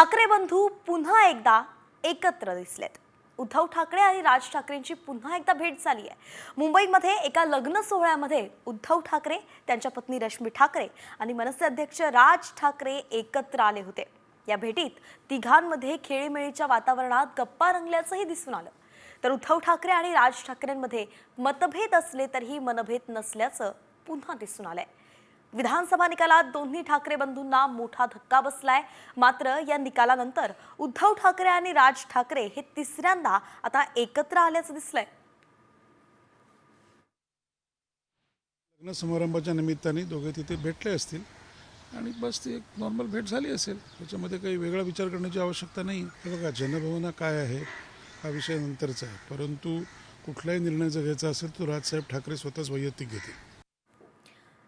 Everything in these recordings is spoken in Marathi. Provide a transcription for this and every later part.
ठाकरे बंधू पुन्हा एकदा एकत्र दिसलेत। उद्धव ठाकरे आणि राज ठाकरेंची पुन्हा एकदा भेट झाली आहे। मुंबईमध्ये एका लग्न सोहळ्यामध्ये उद्धव ठाकरे, त्यांच्या पत्नी रश्मी ठाकरे आणि मनसे अध्यक्ष राज ठाकरे एकत्र आले होते। या भेटीत तिघांमध्ये खेळीमेळीच्या वातावरणात गप्पा रंगल्याचंही दिसून आलं। तर उद्धव ठाकरे आणि राज ठाकरेंमध्ये मतभेद असले तरीही मनभेद नसल्याचं पुन्हा दिसून आलंय। विधानसभा निकालात दोन्ही ठाकरे बंधूंना मोठा धक्का बसलाय। मात्र या निकालानंतर उद्धव ठाकरे आणि राज ठाकरे हे तिसऱ्यांदा आता एकत्र आल्याचं दिसलंय। लग्न समारंभाच्या निमित्ताने दोघे तिथे भेटले असतील आणि बस ती एक नॉर्मल भेट झाली असेल। त्याच्यामध्ये काही वेगळा विचार करण्याची आवश्यकता नाही। हे बघा, जनभावना काय आहे हा विषय नंतरचा आहे, परंतु कुठलाही निर्णय जर घ्यायचा असेल तो राजसाहेब ठाकरे स्वतःच वैयक्तिक घेतील।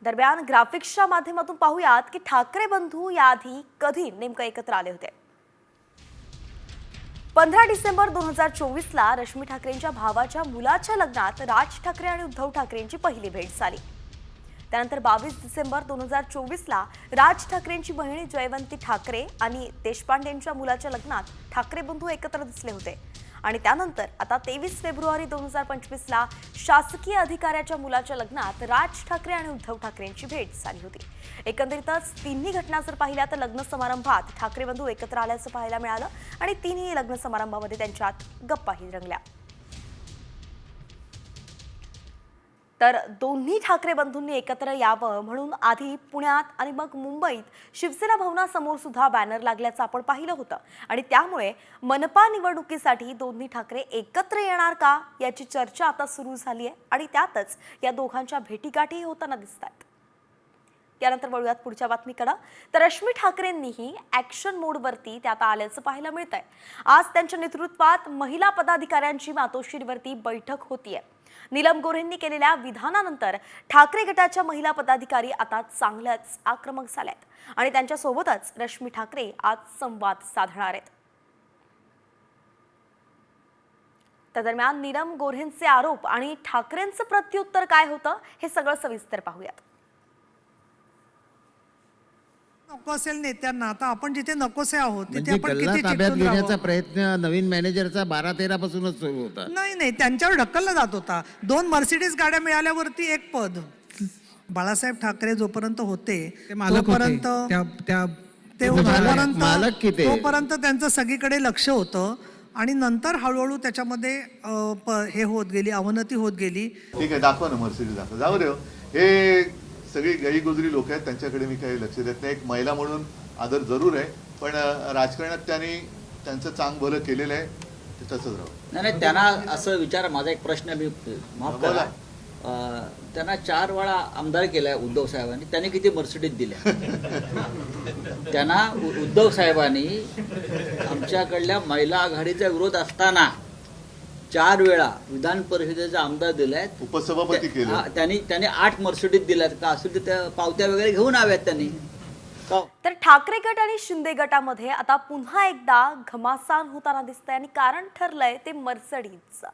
दरम्यान ग्राफिक्सच्या माध्यमातून पाहूयात की ठाकरे बंधू याआधी कधी नेमकं एकत्र आले होते। 15 डिसेंबर 2024 ला रश्मी ठाकरेंच्या भावाच्या मुलाच्या लग्नात राज ठाकरे आणि उद्धव ठाकरेंची पहिली भेट झाली। त्यानंतर 22 डिसेंबर 2024 ला राज ठाकरेंची बहीण जयवंती ठाकरे आणि देशपांडेंच्या मुलाच्या लग्नात ठाकरे बंधू एकत्र दिसले होते। आणि त्यानंतर आता 23 फेब्रुवारी 2025 ला शासकीय अधिकाऱ्याच्या मुलाच्या लग्नात राज ठाकरे आणि उद्धव ठाकरेंची भेट झाली होती। एकंदरीतच तिन्ही घटना जर पाहिल्या तर लग्न समारंभात ठाकरे बंधू एकत्र आल्याचं पाहायला मिळालं आणि तिन्ही लग्न समारंभामध्ये त्यांच्यात गप्पाही रंगल्या। तर दोन्ही ठाकरे बंधूंनी एकत्र यावं म्हणून आधी पुण्यात आणि मग मुंबईत शिवसेना भवनासमोर सुद्धा बॅनर लागल्याचं आपण पाहिलं होतं आणि त्यामुळे मनपा निवडणुकीसाठी दोन्ही ठाकरे एकत्र येणार का याची चर्चा आता सुरू झाली आहे आणि त्यातच या दोघांच्या भेटीगाठी होताना दिसतात। त्यानंतर वळूयात पुढच्या बातमीकडे। तर रश्मी ठाकरेंनीही ऍक्शन मोडवरती ते आता आल्याचं पाहायला मिळतंय। आज त्यांच्या नेतृत्वात महिला पदाधिकाऱ्यांची मातोश्रीवरती बैठक होतीये। नीलम गोऱ्हेंनी केलेल्या विधानानंतर ठाकरे गटाच्या महिला पदाधिकारी आता चांगल्याच आक्रमक झाल्यात आणि त्यांच्यासोबतच रश्मी ठाकरे आज संवाद साधणार आहेत। त्या दरम्यान नीलम गोऱ्हेंचे आरोप आणि ठाकरेंचं प्रत्युत्तर काय होतं हे सगळं सविस्तर पाहूयात। नको असेल नेत्यांना, आता आपण जिथे नकोसे आहोत तिथे म्हणजे आपण गल्ला किती ताब्यात चिकटून घेण्याचा राहावं? प्रयत्न नवीन मॅनेजरचा 12-13 पासूनच सुरू होता। नाही, त्यांच्यावर ढकलला जात होता। 2 मर्सिडीज गाड्या मिळाल्यावरती एक पद। बाळासाहेब ठाकरे जोपर्यंत होते तोपर्यंत तोपर्यंत त्यांचं सगळीकडे लक्ष होतं आणि नंतर हळूहळू त्याच्यामध्ये हे होत गेली, अवनती होत गेली। ठीक आहे, दाखवा ना मर्सिडीज, दाखवा, जाऊ रे। हे सगळी गैरगुजरी लोक आहेत, त्यांच्याकडे मी काही लक्ष देत नाही। एक महिला म्हणून आदर जरूर आहे, पण राजकारणात त्यांनी त्यांचं चांग भलं केलेलं आहे, ते तसंच राहू। नाही, त्यांना असं विचार, माझा एक प्रश्न, मी माफ करा, त्यांना 4 वेळा आमदार केलाय उद्धव साहेबांनी, त्यांनी किती मर्सिडीज दिल्या? त्यांना उद्धव साहेबांनी आमच्याकडल्या महिला आघाडीचा विरोध असताना 4 वेळा विधान परिषदेचा आमदार दिलाय, उपसभापती केले, त्यांनी 8 मर्सिडीज दिल्यात का असेल त्या पावत्या वगैरे घेऊन आव्यात त्यांनी। तर ठाकरे गट आणि शिंदे गटामध्ये आता पुन्हा एकदा घमासान होताना दिसतंय आणि कारण ठरलंय ते मर्सिडीज।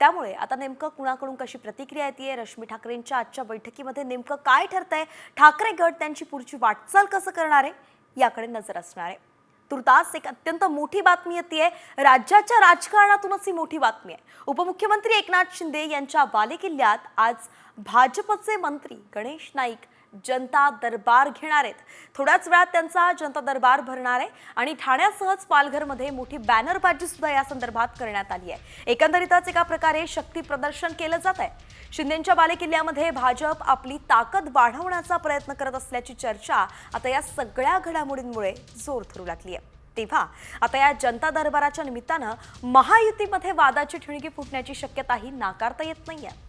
त्यामुळे आता नेमकं कुणाकडून कशी प्रतिक्रिया येते, रश्मी ठाकरेंच्या आजच्या बैठकीमध्ये नेमकं काय ठरतंय, ठाकरे गट त्यांची पुढची वाटचाल कसं करणार आहे याकडे नजर असणार आहे। तुर्तास एक अत्यंत मोठी बातमी येते, राज्याच्या राजकारणातूनच ही मोठी बातमी आहे। उपमुख्यमंत्री एकनाथ शिंदे यांच्या बालेकिल्ल्यात आज भाजपचे मंत्री गणेश नाईक जनता दरबार घेणार आहेत। थोड्याच वेळात त्यांचा जनता दरबार भरणार आहे आणि ठाण्यासहच पालघरमध्ये मोठी बॅनरबाजी सुद्धा या संदर्भात करण्यात आली आहे। एकंदरीतच एका प्रकारे शक्ती प्रदर्शन केलं जात आहे। शिंदेंच्या बालेकिल्ल्यामध्ये भाजप आपली ताकद वाढवण्याचा प्रयत्न करत असल्याची चर्चा आता या सगळ्या घडामोडींमुळे जोर धरू लागली आहे। तेव्हा आता या जनता दरबाराच्या निमित्तानं महायुतीमध्ये वादाची ठिणगी फुटण्याची शक्यताही नाकारता येत नाहीये।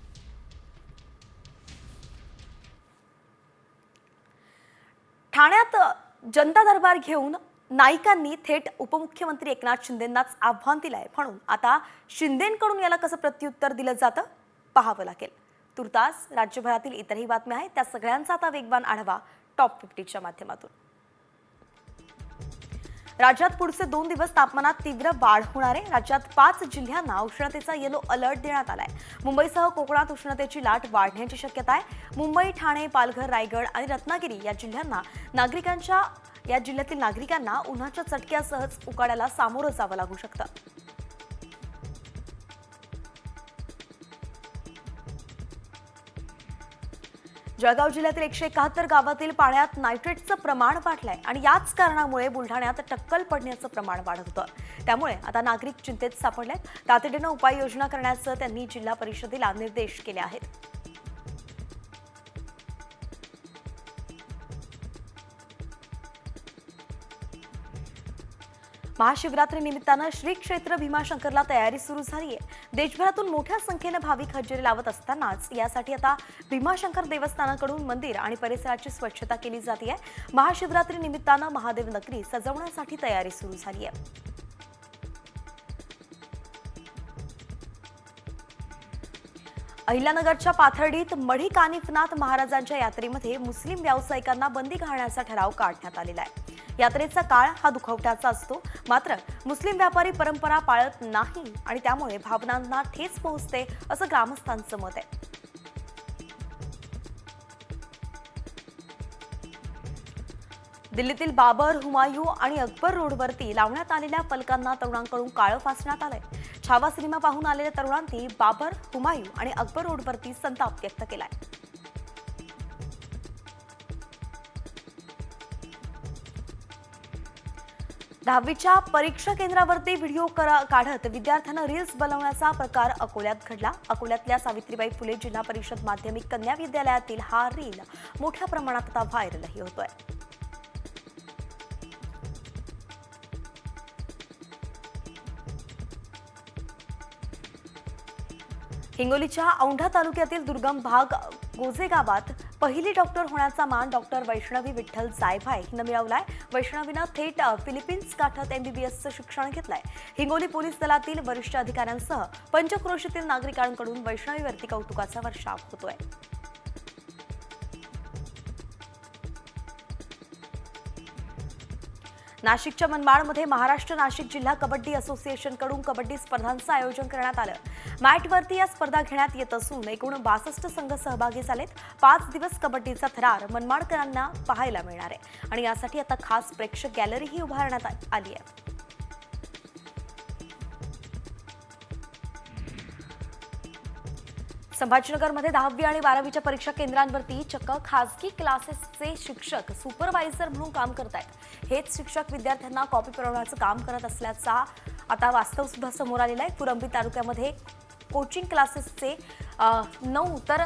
ठाण्यात जनता दरबार घेऊन नाईकांनी थेट उपमुख्यमंत्री एकनाथ शिंदेंनाच आव्हान दिलंय, म्हणून आता शिंदेंकडून याला कसं प्रत्युत्तर दिलं जातं पाहावं लागेल। तुर्तास राज्यभरातील इतरही बातम्या आहेत, त्या सगळ्यांचा आता वेगवान आढावा टॉप 50च्या माध्यमातून। राज्यात पुढचे 2 दिवस तापमानात तीव्र वाढ होणार आहे। राज्यात 5 जिल्ह्यांना उष्णतेचा येलो अलर्ट देण्यात आलाय। मुंबईसह कोकणात उष्णतेची लाट वाढण्याची शक्यता आहे। मुंबई, ठाणे, पालघर, रायगड आणि रत्नागिरी या जिल्ह्यांना नागरिकांच्या या जिल्ह्यातील नागरिकांना उन्हाच्या चटक्यासहज उकाड्याला सामोरं जावं लागू शकतं. जळगाव जिल्ह्यातील 171 गावातील पाण्यात नायट्रेटचं प्रमाण वाढलंय आणि याच कारणामुळे बुलढाण्यात टक्कल पडण्याचं प्रमाण वाढत होतं. त्यामुळे आता नागरिक चिंतेत सापडलेत. तातडीनं उपाययोजना करण्याचं त्यांनी जिल्हा परिषदेला निर्देश केले आहेत. महाशिवरात्री निमित्तानं श्री क्षेत्र भीमाशंकरला तयारी सुरू झाली आहे. देशभरातून मोठ्या संख्येनं भाविक हजेरी लावत असतानाच यासाठी आता भीमाशंकर देवस्थानाकडून मंदिर आणि परिसराची स्वच्छता केली जाते आहे. महाशिवरात्री निमित्तानं महादेव नगरी सजवण्यासाठी तयारी सुरू झाली आहे. अहिल्यानगरच्या पाथर्डीत मढी कानिफनाथ महाराजांच्या यात्रेमध्ये मुस्लिम व्यावसायिकांना बंदी घालण्याचा ठराव काढण्यात आलेला आहे. यात्रेचा काळ हा दुखवट्याचा असतो, मात्र मुस्लिम व्यापारी परंपरा पाळत नाही आणि त्यामुळे भावनांना ठेच पोहोचते असं ग्रामस्थांचं मत आहे. दिल्लीतील बाबर, हुमायूं आणि अकबर रोडवरती लावण्यात आलेल्या फलकांना तरुणांकडून काळं फासण्यात आलंय. छावा सिनेमा पाहून आलेल्या तरुणांनी बाबर, हुमायूं आणि अकबर रोडवरती संताप व्यक्त केलाय. दहावीच्या परीक्षा केंद्रावरती व्हिडिओ काढत विद्यार्थ्यांना रील्स बनवण्याचा प्रकार अकोल्यात घडला. अकोल्यातल्या सावित्रीबाई फुले जिल्हा परिषद माध्यमिक कन्या विद्यालयातील हा रील मोठ्या प्रमाणात आता व्हायरलही होतोय. हिंगोलीच्या औंढा तालुक्यातील दुर्गम भाग गोजे गावात पहिली डॉक्टर होण्याचा मान डॉक्टर वैष्णवी विठ्ठल जायभाय हिनं मिळवलाय. वैष्णवीनं थेट फिलिपिन्स गाठत MBBSचं शिक्षण घेतलंय. हिंगोली पोलीस दलातील वरिष्ठ अधिकाऱ्यांसह पंचक्रोशीतील नागरिकांकडून वैष्णवीवरती कौतुकाचा वर्षाव होतोय. नाशिकच्या मनमाडमध्ये महाराष्ट्र नाशिक जिल्हा कबड्डी असोसिएशनकडून कबड्डी स्पर्धांचं आयोजन करण्यात आलं. मॅटवरती या स्पर्धा घेण्यात येत असून एकूण 62 संघ सहभागी झालेत. 5 दिवस कबड्डीचा थरार मनमाडकरांना पाहायला मिळणार आहे आणि यासाठी आता खास प्रेक्षक गॅलरीही उभारण्यात आली आहे. संभाजीनगरमध्ये 10वी आणि 12वीच्या परीक्षा केंद्रांवरती चक्क खासगी क्लासेसचे शिक्षक सुपरवायझर म्हणून काम करत आहेत. हेच शिक्षक विद्यार्थ्यांना कॉपी पुरवण्याचं काम करत असल्याचा आता वास्तव सुद्धा समोर आलेला आहे. फुलंब्री तालुक्यामध्ये कोचिंग क्लासेसचे 9 तर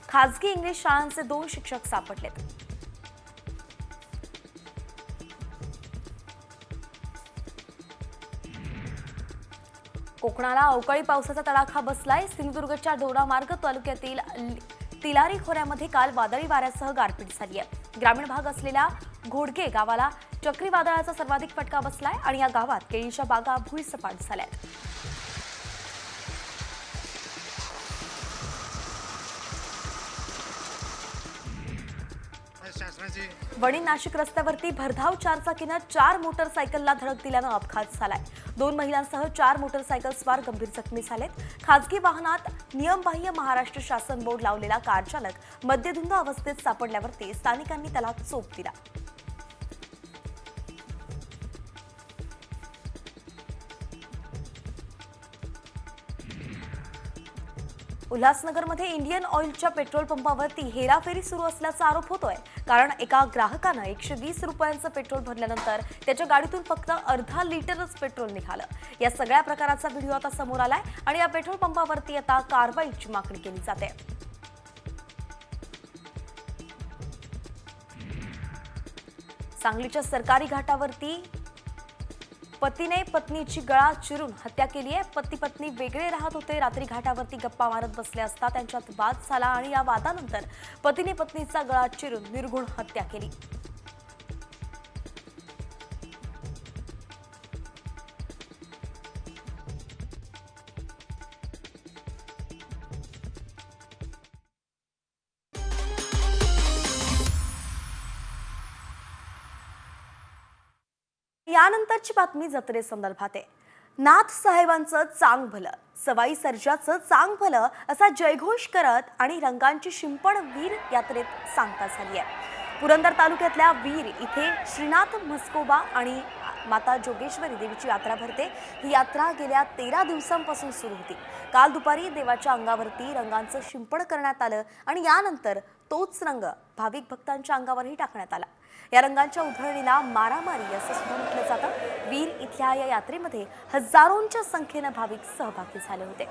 खासगी इंग्लिश शाळांचे 2 शिक्षक सापडलेत. कोकणाला अवकाळी पावसाचा तडाखा बसलाय. सिंधुदुर्गच्या दोडामार्ग तालुक्यातील तिलारी खोऱ्यामध्ये काल वादळी वाऱ्यासह गारपीट झाली आहे. ग्रामीण भाग असलेल्या घोडगे गावाला चक्रीवादळाचा सर्वाधिक फटका बसलाय आणि या गावात केळीच्या बागा भुईसपाट झाल्यात. वणी नाशिक रस्त्यावरती भरधाव चारचाकीनं 4 मोटरसायकलला धडक दिल्यानं अपघात झालाय. 2 महिलांसह 4 मोटरसायकल स्वार गंभीर जखमी झालेत. खासगी वाहनात नियमबाह्य महाराष्ट्र शासन बोर्ड लावलेला कार चालक मद्यधुंद अवस्थेत सापडल्यावरती स्थानिकांनी त्याला चोप दिला. उल्हासनगरमध्ये इंडियन ऑइलच्या पेट्रोल पंपावरती हेराफेरी सुरू असल्याचा आरोप होतोय. कारण एका ग्राहकानं 120 रुपयांचं पेट्रोल भरल्यानंतर त्याच्या गाडीतून फक्त अर्धा लिटरच पेट्रोल निघालं. या सगळ्या प्रकाराचा व्हिडिओ आता समोर आलाय आणि या पेट्रोल पंपावरती आता कारवाईची मागणी केली जाते. सांगलीच्या सरकारी घाटावरती पतीने पत्नीची गळा चिरून हत्या केली आहे. पती पत्नी वेगळे राहत होते. रात्री घाटावरती गप्पा मारत बसले असता त्यांच्यात वाद झाला आणि या वादानंतर पतीने पत्नीचा गळा चिरून निर्घुण हत्या केली. यानंतरची बातमी जत्रेसंदर्भात आहे. नाथ साहेबांचं चांग भलं, सवाई सर्जाचं चांग भलं असा जयघोष करत आणि रंगांची शिंपण वीर यात्रेत सांगता झाली आहे. पुरंदर तालुक्यातल्या वीर इथे श्रीनाथ म्हस्कोबा आणि माता जोगेश्वरी देवीची यात्रा भरते. ही यात्रा गेल्या 13 दिवसांपासून सुरू होती. काल दुपारी देवाच्या अंगावरती रंगांचं शिंपण करण्यात आलं आणि यानंतर तोच रंग भाविक भक्तांच्या अंगावरही टाकण्यात आला. या रंगांच्या उधळणीला मारामारी असं सुद्धा म्हटलं जातं. वीर इथल्या या यात्रेमध्ये हजारोंच्या संख्येनं भाविक सहभागी झाले होते.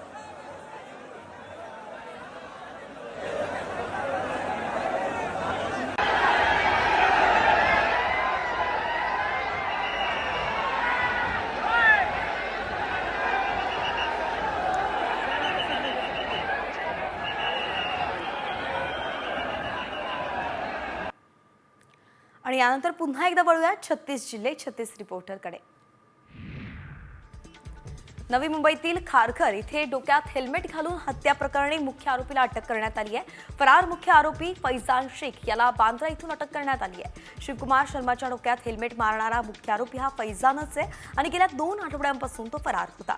आणि यानंतर पुन्हा एकदा वळूया 36 जिल्हे 36 रिपोर्टरकडे. नवी मुंबईतील खारघर इथे डोक्यात हेल्मेट घालून हत्या प्रकरणी मुख्य आरोपीला अटक करण्यात आली आहे. फरार मुख्य आरोपी फैजान शेख याला बांद्रा इथून अटक करण्यात आली आहे. शिवकुमार शर्माच्या डोक्यात हेल्मेट मारणारा मुख्य आरोपी हा फैजानच आहे आणि गेल्या 2 आठवड्यांपासून तो फरार होता.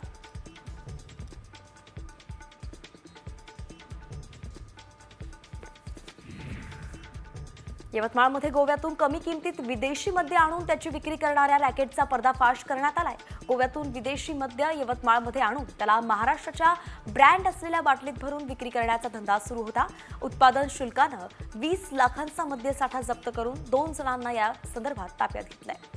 यवतमाळमध्ये गोव्यातून कमी किमतीत विदेशी मद्य आणून त्याची विक्री करणाऱ्या रॅकेटचा पर्दाफाश करण्यात आलाय. गोव्यातून विदेशी मद्य यवतमाळमध्ये आणून त्याला महाराष्ट्राच्या ब्रँड असलेल्या बाटलीत भरून विक्री करण्याचा धंदा सुरू होता. उत्पादन शुल्कानं 20 लाखांचा मद्यसाठा जप्त करून 2 जणांना या संदर्भात ताब्यात घेतलंय.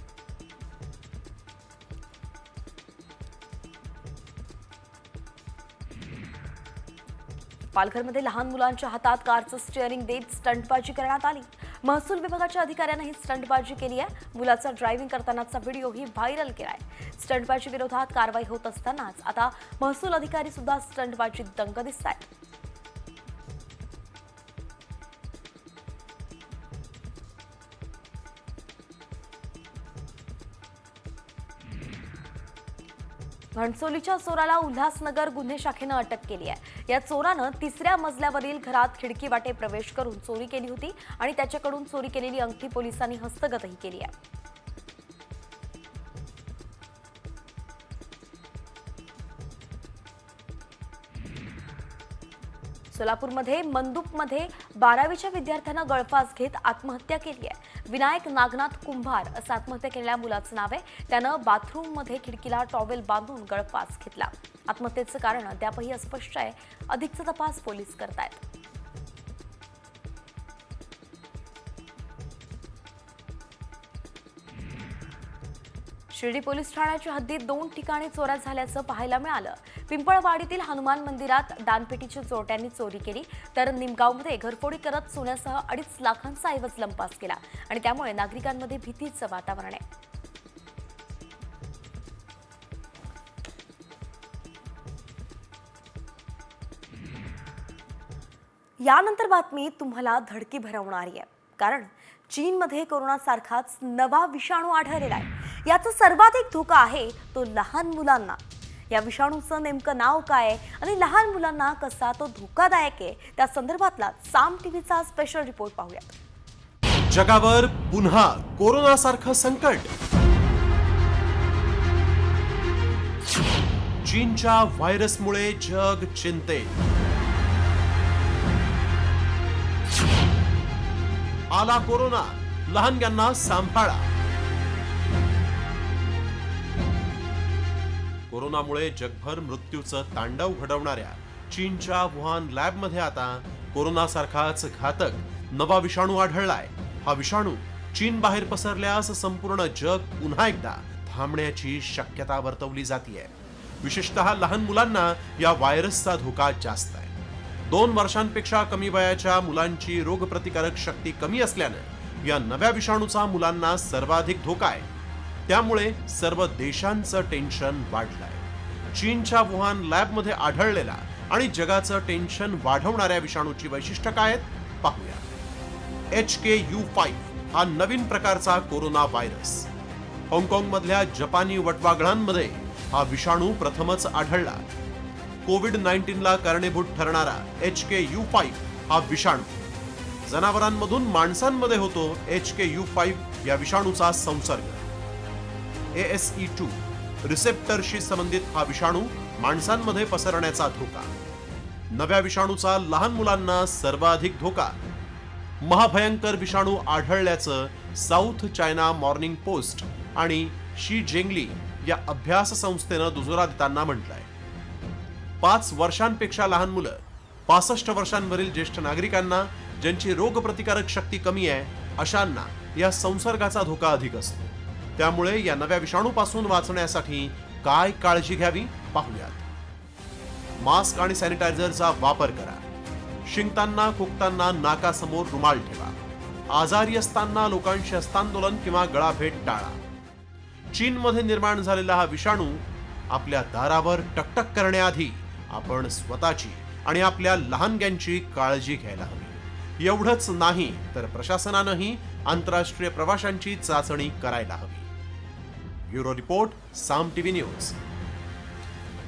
पालघरमध्ये लहान मुलांच्या हातात कारचं स्टिअरिंग देत स्टंटबाजी करण्यात आली. महसूल विभागाच्या अधिकाऱ्यांनी ही स्टंटबाजी केली आहे. मुलाचा ड्रायव्हिंग करतानाचा व्हिडिओही व्हायरल केलाय. स्टंटबाजी विरोधात कारवाई होत असतानाच आता महसूल अधिकारी सुद्धा स्टंटबाजीत दंग दिसतायत. घणसोलीच्या चोराला उल्हासनगर गुन्हे शाखेनं अटक केली आहे. या चोरानं 3ऱ्या मजल्यावरील घरात खिडकी वाटे प्रवेश करून चोरी केली होती आणि त्याच्याकडून चोरी केलेली अंगठी पोलिसांनी हस्तगतही केली आहे. सोलापूरमध्ये मंदूपमध्ये 12वीच्या विद्यार्थ्यानं गळफास घेत आत्महत्या केली आहे. विनायक नागनाथ कुंभार असं आत्महत्या केलेल्या मुलाचं नाव आहे. त्यानं बाथरूममध्ये खिडकीला टॉवेल बांधून गळफास घेतला. आत्महत्येचं कारण अद्यापही अस्पष्ट आहे. अधिकचा तपास पोलीस करतायत. शिर्डी पोलीस ठाण्याच्या हद्दीत 2 ठिकाणी चोऱ्या झाल्याचं पाहायला मिळालं. पिंपळवाडीतील हनुमान मंदिरात दानपेटीची चोरट्यांनी चोरी केली तर निमगावमध्ये घरफोडी करत सोन्यासह 2.5 लाखांचा ऐवज लंपास केला आणि त्यामुळे नागरिकांमध्ये भीतीचं वातावरण आहे. यानंतर बातमी तुम्हाला धडकी भरवणारी आहे. कारण चीनमध्ये कोरोनासारखाच नवा विषाणू आढळलेला आहे. याचा सर्वाधिक धोका आहे तो लहान मुलांना. या विषाणूचं नेमकं नाव काय आहे आणि लहान मुलांना कसा तो धोकादायक आहे त्या संदर्भातला साम टीव्हीचा स्पेशल रिपोर्ट पाहूया. जगावर पुन्हा कोरोनासारखं संकट. चीनच्या व्हायरसमुळे जग चिंतेत. आला कोरोना, लहानग्यांना सांभाळा. कोरोनामुळे जगभर मृत्यूचं तांडव घडवणाऱ्या चीनच्या वुहान लॅबमध्ये आता कोरोनासारखाच घातक नवा विषाणू आढळलाय. हा विषाणू चीन बाहेर पसरल्यास संपूर्ण जग पुन्हा एकदा थांबण्याची शक्यता वर्तवली जातीये. विशेषतः लहान मुलांना या व्हायरसचा धोका जास्त आहे. 2 वर्षांपेक्षा कमी वयाच्या मुलांची रोगप्रतिकारक शक्ती कमी असल्यानं या नव्या विषाणूचा मुलांना सर्वाधिक धोका आहे. त्यामुळे सर्व देशांचं टेन्शन वाढलंय. चीनच्या वुहान लॅबमध्ये आढळलेला आणि जगाचं टेन्शन वाढवणाऱ्या विषाणूची वैशिष्ट्य काय आहेत पाहूया. HKU5 हा नवीन प्रकारचा कोरोना व्हायरस. हाँगकाँगमधल्या जपानी वटवाघळांमध्ये हा विषाणू प्रथमच आढळला. कोविड-19ला कारणीभूत ठरणारा HKU5 हा विषाणू जनावरांमधून माणसांमध्ये होतो. HKU5 या विषाणूचा संसर्ग. ASE2 रिसेप्टरशी संबंधित हा विषाणू माणसांमध्ये पसरण्याचा धोका. नव्या विषाणूचा लहान मुलांना सर्वाधिक धोका. महाभयंकर विषाणू आढळल्याचं साऊथ चायना मॉर्निंग पोस्ट आणि शी जेंगली या अभ्यास संस्थेनं दुजोरा देताना म्हटलंय. 5 वर्षांपेक्षा लहान मुलं, 65 वर्षांवरील ज्येष्ठ नागरिकांना, ज्यांची रोगप्रतिकारक शक्ती कमी आहे, अशांना या संसर्गाचा धोका अधिक असतो. त्यामुळे या नव्या विषाणूपासून वाचण्यासाठी काय काळजी घ्यावी पाहूयात. मास्क आणि सॅनिटायझरचा वापर करा. शिंकताना खोकताना नाकासमोर रुमाल ठेवा. आजारी असताना लोकांशी हस्तांदोलन किंवा गळाभेट टाळा. चीनमध्ये निर्माण झालेला हा विषाणू आपल्या दारावर टकटक करण्याआधी आपण स्वतःची आणि आपल्या लहानग्यांची काळजी घ्यायला हवी. एवढंच नाही तर प्रशासनानंही आंतरराष्ट्रीय प्रवाशांची चाचणी करायला हवी. ब्युरो रिपोर्ट, साम टीव्ही न्यूज.